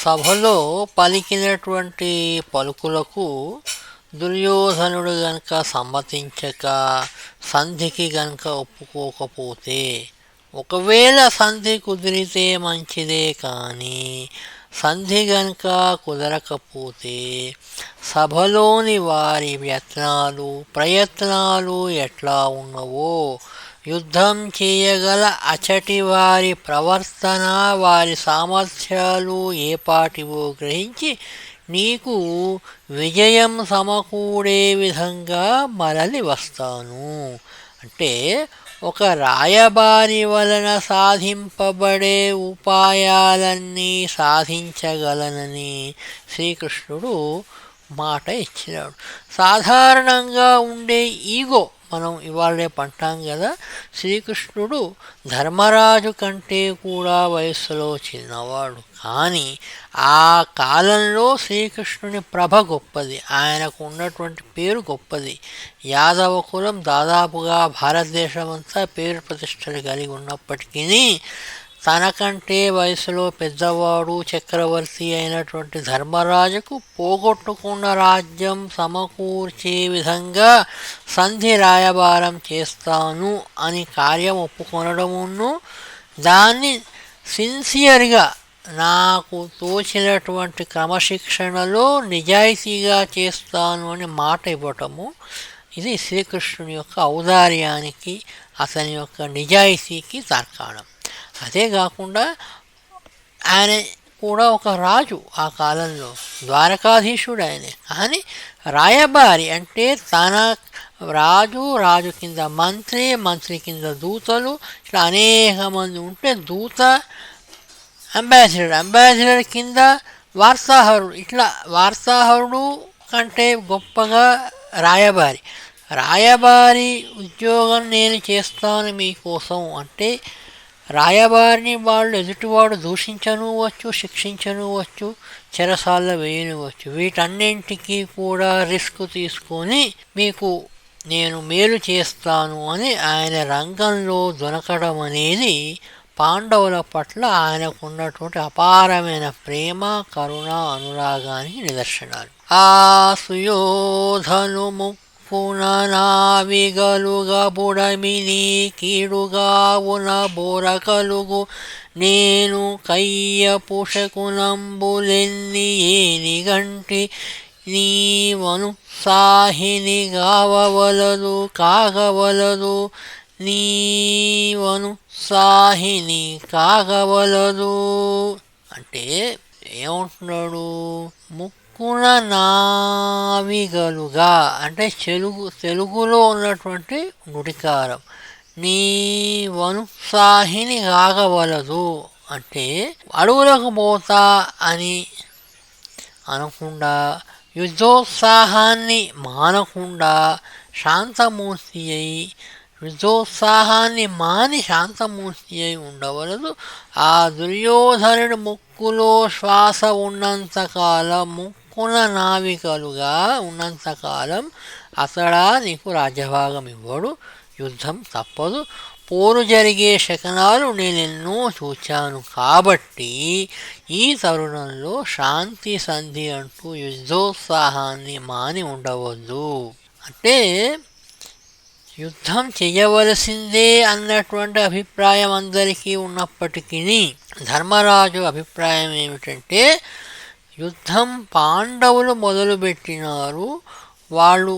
సభలో పలికినటువంటి పలుకులకు దుర్యోధనుడు గనక సమ్మతించక సంధికి గనక ఒప్పుకోకపోతే, ఒకవేళ సంధి కుదిరితే మంచిదే కానీ సంధి గనక కుదరకపోతే సభలోని వారి ప్రయత్నాలు ఎట్లా ఉన్నవో, యుద్ధం చేయగల అచటి వారి ప్రవర్తన, వారి సామర్థ్యాలు ఏపాటివో గ్రహించి నీకు విజయం సమకూడే విధంగా మరలి వస్తాను. అంటే ఒక రాయబారి వలన సాధింపబడే ఉపాయాలన్నీ సాధించగలనని శ్రీకృష్ణుడు మాట ఇచ్చినాడు. సాధారణంగా ఉండే ఈగో మనం ఇవాళ రేపు అంటాం కదా, శ్రీకృష్ణుడు ధర్మరాజు కంటే కూడా వయస్సులో చిన్నవాడు. కానీ ఆ కాలంలో శ్రీకృష్ణుని ప్రభ గొప్పది, ఆయనకు ఉన్నటువంటి పేరు గొప్పది. యాదవ కులం దాదాపుగా భారతదేశమంతా పేరు ప్రతిష్టలు కలిగి ఉన్నప్పటికీ తనకంటే వయసులో పెద్దవాడు చక్రవర్తి అయినటువంటి ధర్మరాజుకు పోగొట్టుకున్న రాజ్యం సమకూర్చే విధంగా సంధి రాయబారం చేస్తాను అని కార్యం ఒప్పుకొనడమును, దాన్ని సిన్సియర్గా నాకు తోచినటువంటి క్రమశిక్షణలో నిజాయితీగా చేస్తాను అని మాట ఇవ్వటము, ఇది శ్రీకృష్ణుని యొక్క ఔదార్యానికి, అతని యొక్క నిజాయితీకి తార్కాణం. అదే కాకుండా ఆయన కూడా ఒక రాజు, ఆ కాలంలో ద్వారకాధీశుడు ఆయనే. కానీ రాయబారి అంటే తన రాజు కింద మంత్రి కింద దూతలు, ఇట్లా అనేక మంది ఉంటే దూత, అంబాసిడర్ కింద వార్తాహరుడు, ఇట్లా వార్తాహరుడు కంటే గొప్పగా రాయబారి ఉద్యోగం నేను చేస్తాను మీకోసం అంటే, రాయబారిని వాళ్ళు ఎదుటివాడు దూషించనువచ్చు, శిక్షించనువచ్చు, చెరసాల వేయనువచ్చు. వీటన్నింటికీ కూడా రిస్క్ తీసుకొని మీకు నేను మేలు చేస్తాను అని ఆయన రంగంలో దొరకడం అనేది పాండవుల పట్ల ఆయనకున్నటువంటి అపారమైన ప్రేమ, కరుణ, అనురాగానికి నిదర్శనాలు. ఆ సుయోధను పుననావిగలుగా బుడమిని కీడుగావున బోరకలుగు నేను కయ్యపు శకునంబులెన్ని ఏనిగంటి నీవను సాహిని కాగవలదు నీవను సాహిని కాగవలదు అంటే ఏమంటున్నాడు? ముక్కున నావిగలుగా అంటే తెలుగులో ఉన్నటువంటి నుడికారం. నీవను సాహిని కాగవలదు అంటే అడవులకు పోతా అని అనకుండా, యుద్ధోత్సాహాన్ని మానకుండా శాంతమూర్తి అయి, యుద్ధోత్సాహాన్ని మాని శాంతమూర్తి అయి ఉండవలదు. ఆ దుర్యోధనుడి ముక్కులో శ్వాస ఉన్నంతకాలం, ముక్కున నావికలుగా ఉన్నంతకాలం అతడా నీకు రాజ్యభాగం ఇవ్వడు, యుద్ధం తప్పదు. పోరు జరిగే శకనాలు నేనెన్నో చూచాను. కాబట్టి ఈ తరుణంలో శాంతి సంధి అంటూ యుద్ధోత్సాహాన్ని మాని ఉండవద్దు. అంటే యుద్ధం చేయవలసిందే అన్నటువంటి అభిప్రాయం అందరికీ ఉన్నప్పటికీ ధర్మరాజు అభిప్రాయం ఏమిటంటే, యుద్ధం పాండవులు మొదలుపెట్టినారు, వాళ్ళు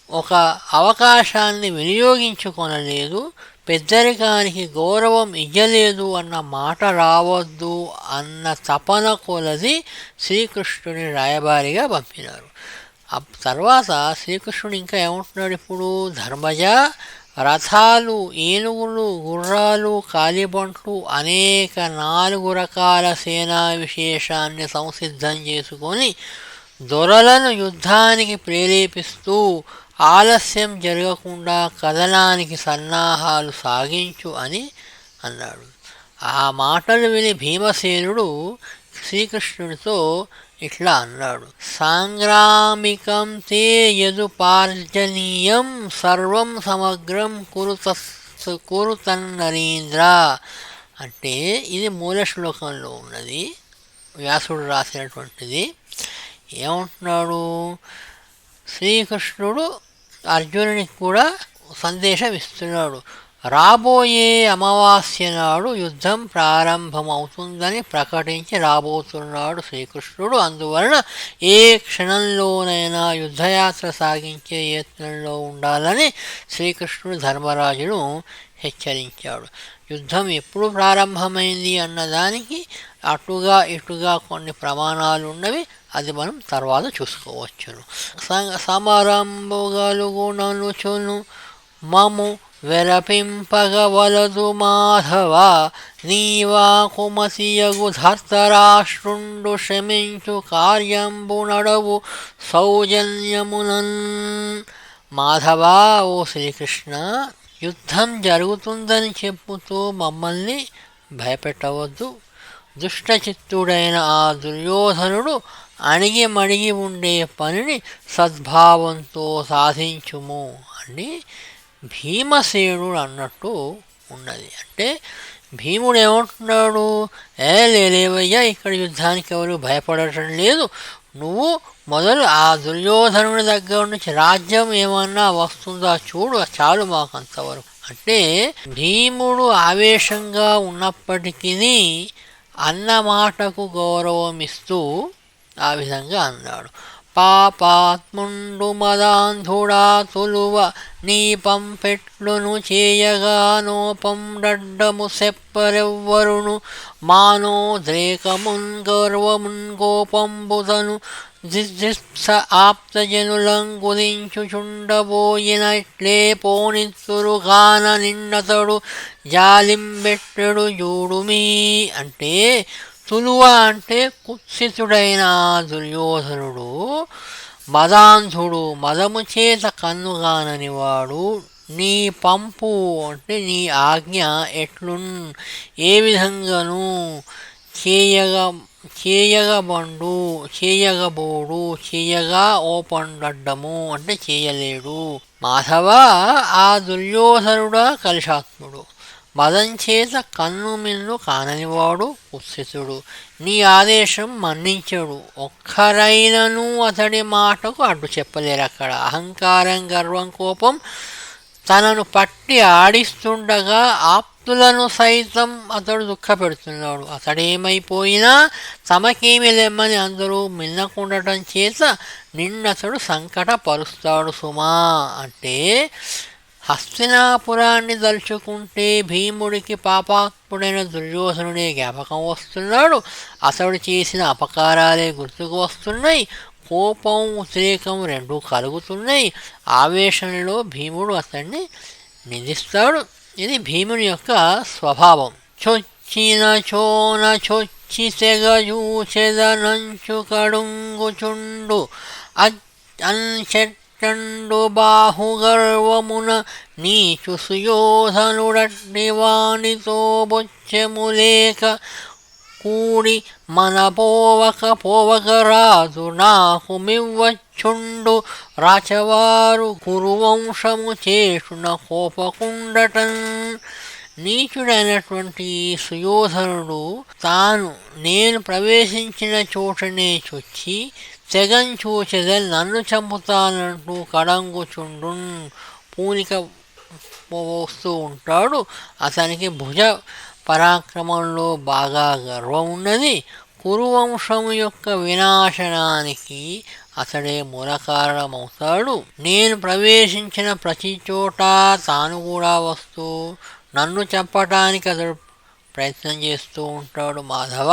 ఒక అవకాశాన్ని వినియోగించుకొనలేదు, పెద్దరికానికి గౌరవం ఇయ్యలేదు అన్న మాట రావద్దు అన్న తపన కొలది శ్రీకృష్ణుని రాయబారిగా పంపినారు. తర్వాత శ్రీకృష్ణుడు ఇంకా ఏమంటున్నాడు? ఇప్పుడు ధర్మజ, రథాలు, ఏనుగులు, గుర్రాలు, కాలిబంట్లు అనేక 4 రకాల సేనా విశేషాన్ని సంసిద్ధం చేసుకొని దొరలను యుద్ధానికి ప్రేరేపిస్తూ ఆలస్యం జరగకుండా కథనానికి సన్నాహాలు సాగించు అని అన్నాడు. ఆ మాటలు విని భీమసేనుడు శ్రీకృష్ణుడితో ఇట్లా అన్నాడు: సాంగ్రామికం తే యదుపార్జనీయం సర్వం సమగ్రం కురుతన్నరీంద్ర అంటే ఇది మూల శ్లోకంలో ఉన్నది. వ్యాసుడు రాసినటువంటిది. ఏమంటున్నాడు, శ్రీకృష్ణుడు అర్జునునికి కూడా సందేశం ఇస్తున్నాడు. రాబోయే అమావాస్య నాడు యుద్ధం ప్రారంభమవుతుందని ప్రకటించి రాబోతున్నాడు శ్రీకృష్ణుడు. అందువలన ఏ క్షణంలోనైనా యుద్ధయాత్ర సాగించే యత్నంలో ఉండాలని శ్రీకృష్ణుడు ధర్మరాజును హెచ్చరించాడు. యుద్ధం ఎప్పుడు ప్రారంభమైంది అన్నదానికి అటుగా ఇటుగా కొన్ని ప్రమాణాలు ఉన్నవి, అది మనం తర్వాత చూసుకోవచ్చును. సమరంబుగలుగుననుచును మము వెరపింపగవలదు మాధవ, నీవా కుమసియగు ధర్తరాష్ట్రుండు శ్రమించు కార్యంబు నడవు సౌజన్యమునన్. మాధవ, ఓ శ్రీకృష్ణ, యుద్ధం జరుగుతుందని చెప్పుతూ మమ్మల్ని భయపెట్టవద్దు. దుష్టచిత్తుడైన ఆ దుర్యోధనుడు అణిగి మణిగి ఉండే పనిని సద్భావంతో సాధించుము అని భీమసేనుడు అన్నట్టు ఉన్నది. అంటే భీముడు ఏమంటున్నాడు, లేవయ్యా, ఇక్కడ యుద్ధానికి ఎవరు భయపడటం లేదు, నువ్వు మొదలు ఆ దుర్యోధనుడి దగ్గర నుంచి రాజ్యం ఏమన్నా వస్తుందా చూడు, చాలు మాకు అంతవరకు. అంటే భీముడు ఆవేశంగా ఉన్నప్పటికీ అన్న మాటకు గౌరవమిస్తూ ఆ విధంగా అన్నాడు. పాపాత్ముండు మదాంధుడా తులువ నీ పంపెట్లును చేయగా నోపం డడ్డము సెప్పరెవ్వరును, మానోద్రేకమున్ గర్వమున్ గోపంబుదను జిజిప్స ఆప్తజనులంగుదించుచుండబోయినట్లే పోనిత్తురు గాన నిన్నతడు జాలింబెట్టెడు జూడుమీ. అంటే తులువ అంటే కుత్సితుడైన దుర్యోధనుడు మదాంధుడు, మదము చేత కన్నుగాననివాడు. నీ పంపు అంటే నీ ఆజ్ఞ ఎట్లున్, ఏ విధంగాను చేయగబండు, చేయగబోడు, చేయగా ఓపండడ్డము అంటే చేయలేడు. మాధవ, ఆ దుర్యోధనుడా కలిశాత్ముడు, మదం చేత కన్ను మిన్ను కాననివాడు, కుత్సితుడు, నీ ఆదేశం మన్నించడు. ఒక్కరైనను అతడి మాటకు అడ్డు చెప్పలేరు. అక్కడ అహంకారం, గర్వం, కోపం తనను పట్టి ఆడిస్తుండగా ఆప్తులను సైతం అతడు దుఃఖపెడుతున్నాడు. అతడేమైపోయినా తమకేమి లెమ్మని అందరూ మిన్నకుండటం చేత నిన్నతడు సంకటపరుస్తాడు సుమా. అంటే హస్తినాపురాన్ని దలుచుకుంటే భీముడికి పాపాత్ముడైన దుర్యోధనుడే జ్ఞాపకం వస్తున్నాడు. అతడు చేసిన అపకారాలే గుర్తుకు వస్తున్నాయి. కోపం, ఉద్రేకం రెండూ కలుగుతున్నాయి. ఆవేశంలో భీముడు అతన్ని నిందిస్తాడు. ఇది భీముని యొక్క స్వభావం. చొచ్చిన చోన చొచ్చి సెగజూచెదనంచు కడుంగుచుండు అంచెట్టండు బాహుగర్వమున నీచు సుయోధనుడట్టి వానితో బొచ్చెములేక కూడి మన పోవక రాజు నాకు మివ్వచ్చుండు రాచవారు కురువంశము చేటున కోపకుండటన్. నీచుడైనటువంటి సుయోధనుడు తాను నేను ప్రవేశించిన చోటనే చొచ్చి తెగంచూచెదల్ నన్ను చంపుతానంటూ కడంగుచుండు పూనిక పోస్తూ ఉంటాడు. అతనికి భుజ పరాక్రమంలో బాగా గర్వం ఉన్నది. కురువంశము యొక్క వినాశనానికి అతడే మూల కారణమవుతాడు. నేను ప్రవేశించిన ప్రతి చోట తాను కూడా వస్తూ నన్ను చంపటానికి అతడు ప్రయత్నం చేస్తూ ఉంటాడు. మాధవ,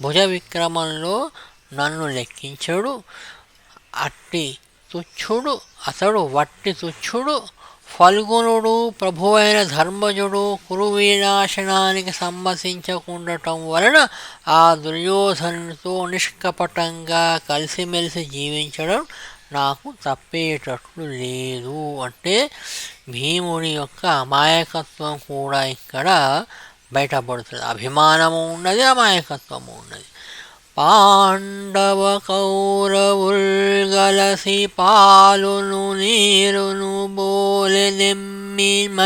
భుజ విక్రమంలో నన్ను లెక్కించడు. అట్టి తుచ్చుడు అతడు, వట్టి తుచ్చుడు. ఫల్గునుడు ప్రభువైన ధర్మజుడు కురు వినాశనానికి సమ్మతించకుండటం వలన ఆ దుర్యోధనునితో నిష్కపటంగా కలిసిమెలిసి జీవించడం నాకు తప్పేటట్లు లేదు. అంటే భీముని యొక్క అమాయకత్వం కూడా ఇక్కడ బయటపడుతుంది. అభిమానము ఉన్నది, అమాయకత్వము ఉన్నది. పాండవ కౌరవుల్ గలసి పాలును నీరును బోలె నెమ్మిమైనుండంగా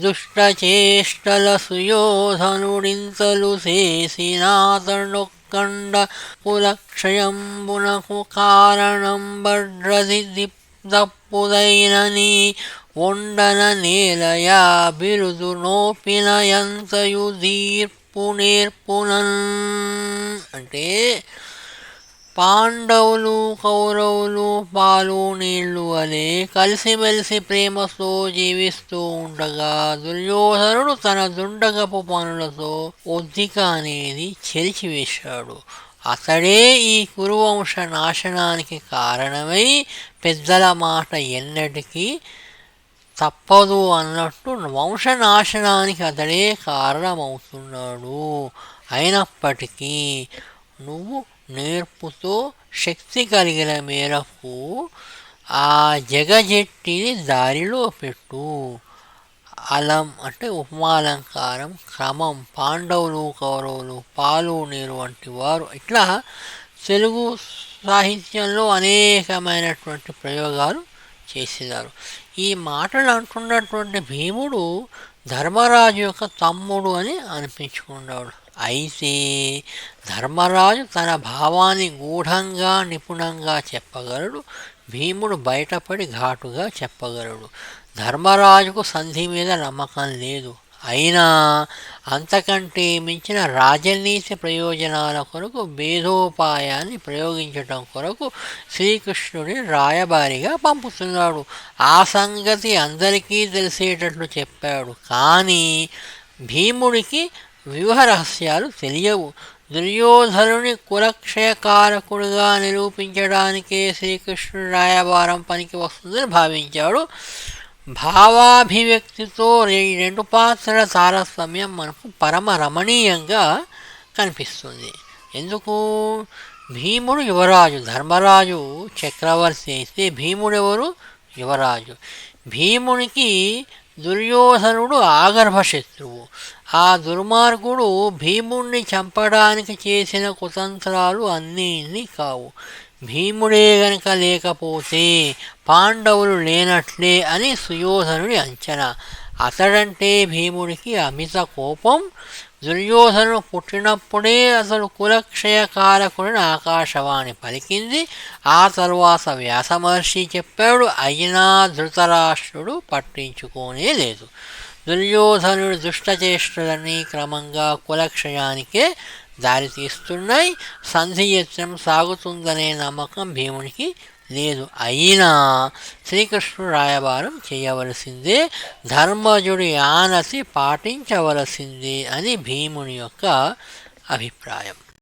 దుష్టచేష్టల సుయోధనుడింతలు చేసినాతడొక్కండ కులక్షయంబునకు కారణం భద్రది తప్పుదైనని ఒండన నేలయా బిరుదు నోపిన ఎంతయు దీర్పు నేర్పునన్. అంటే పాండవులు కౌరవులు పాలు నీళ్లు వలె కలిసిమెలిసి ప్రేమతో జీవిస్తూ ఉండగా దుర్యోధనుడు తన దుండగపు పనులతో ఒద్దిక అనేది చెరిచివేశాడు. అతడే ఈ కురువంశ నాశనానికి కారణమై పెద్దల మాట ఎన్నటికీ తప్పదు అన్నట్టు వంశనాశనానికి అతడే కారణమవుతున్నాడు. అయినప్పటికీ నువ్వు నేర్పుతో శక్తి కలిగిన మేరకు ఆ జగజెట్టిని దారిలో పెట్టు. అలం అంటే ఉపమాలంకారం, క్రమం, పాండవులు కౌరవులు, పాలు నీరు వంటి వారు, ఇట్లా తెలుగు సాహిత్యంలో అనేకమైనటువంటి ప్రయోగాలు చేసినారు. ఈ మాటలు అంటున్నటువంటి భీముడు ధర్మరాజు యొక్క తమ్ముడు అని అనిపించుకున్నాడు. అయితే ధర్మరాజు తన భావాన్ని గూఢంగా నిపుణంగా చెప్పగలడు, భీముడు బయటపడి ఘాటుగా చెప్పగలడు. ధర్మరాజుకు సంధి మీద నమ్మకం లేదు. అయినా అంతకంటే మించిన రాజనీతి ప్రయోజనాల కొరకు భేదోపాయాన్ని ప్రయోగించటం కొరకు శ్రీకృష్ణుడిని రాయబారిగా పంపుతున్నాడు. ఆ సంగతి అందరికీ తెలిసేటట్లు చెప్పాడు. కానీ భీముడికి వ్యూహ రహస్యాలు తెలియవు. దుర్యోధనుని కులక్షయకారకుడిగా నిరూపించడానికే శ్రీకృష్ణుడి రాయబారం పనికి వస్తుందని భావించాడు. భావాభివ్యక్తితో ఈ రెండు పాత్రల తారతమ్యం మనకు పరమ రమణీయంగా కనిపిస్తుంది. ఎందుకు? భీముడు యువరాజు, ధర్మరాజు చక్రవర్తి అయితే భీముడెవరు? యువరాజు. భీమునికి దుర్యోధనుడు ఆగర్భ శత్రువు. ఆ దుర్మార్గుడు భీముణ్ణి చంపడానికి చేసిన కుతంత్రాలు అన్నీ ఇన్ని కావు. భీముడే గనక లేకపోతే పాండవులు లేనట్లే అని సుయోధనుడి అంచనా. అతడంటే భీముడికి అమిత కోపం. దుర్యోధనుడు పుట్టినప్పుడే అతడు కులక్షయకారకుడిని ఆకాశవాణి పలికింది. ఆ తరువాత వ్యాసమహర్షి చెప్పాడు. అయినా ధృతరాష్ట్రుడు పట్టించుకోనే లేదు. దుర్యోధనుడి దుష్టచేష్టలన్నీ క్రమంగా కులక్షయానికే దారితీస్తున్నాయి. సంధియత్నం సాగుతుందనే నమ్మకం భీమునికి లేదు. అయినా శ్రీకృష్ణుడు రాయబారం చేయవలసిందే, ధర్మజుడి ఆనతి పాటించవలసిందే అని భీముని యొక్క అభిప్రాయం.